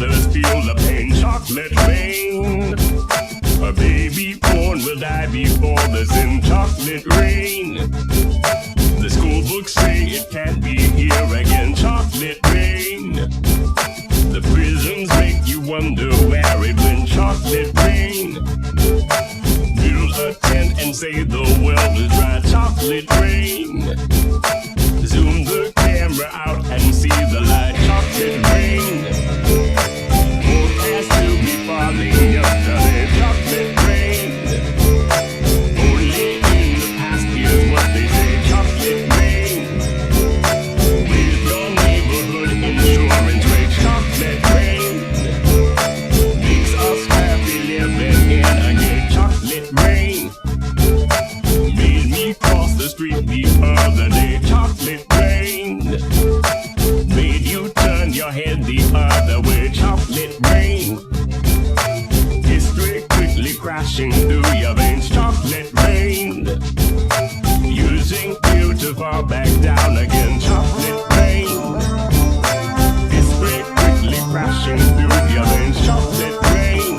others feel the pain. Chocolate rain. A baby born will die before the sin. Chocolate rain. The school books say it can't be here again. Chocolate rain. The prisons make you wonder where it went. Chocolate rain. Build a tent and say the well is dry. Chocolate rain. Zoom the camera out and see the light. Chocolate rain. Forecast to be falling yesterday. Chocolate rain. Only in the past is what they say. Chocolate rain. With your neighborhood insurance rate. Chocolate rain. Makes us happy living in again. Chocolate rain. Made me cross the street the other day. Chocolate rain. Made you turn your head the other way. Chocolate rain. History quickly crashing through your veins. Chocolate rain. Using you to fall back down again. Chocolate rain. History quickly crashing through your veins. Chocolate rain.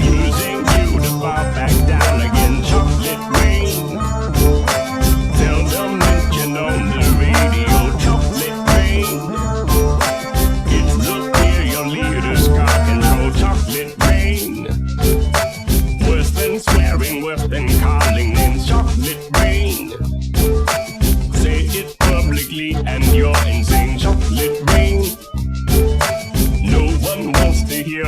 Using you to fall back down again. Chocolate rain. Tell them mention on the radio. Chocolate rain. It's the fear your leaders got control. Chocolate rain. Worse than swearing, worse than calling names. Chocolate rain. Say it publicly and you're insane. Chocolate rain. No one wants to hear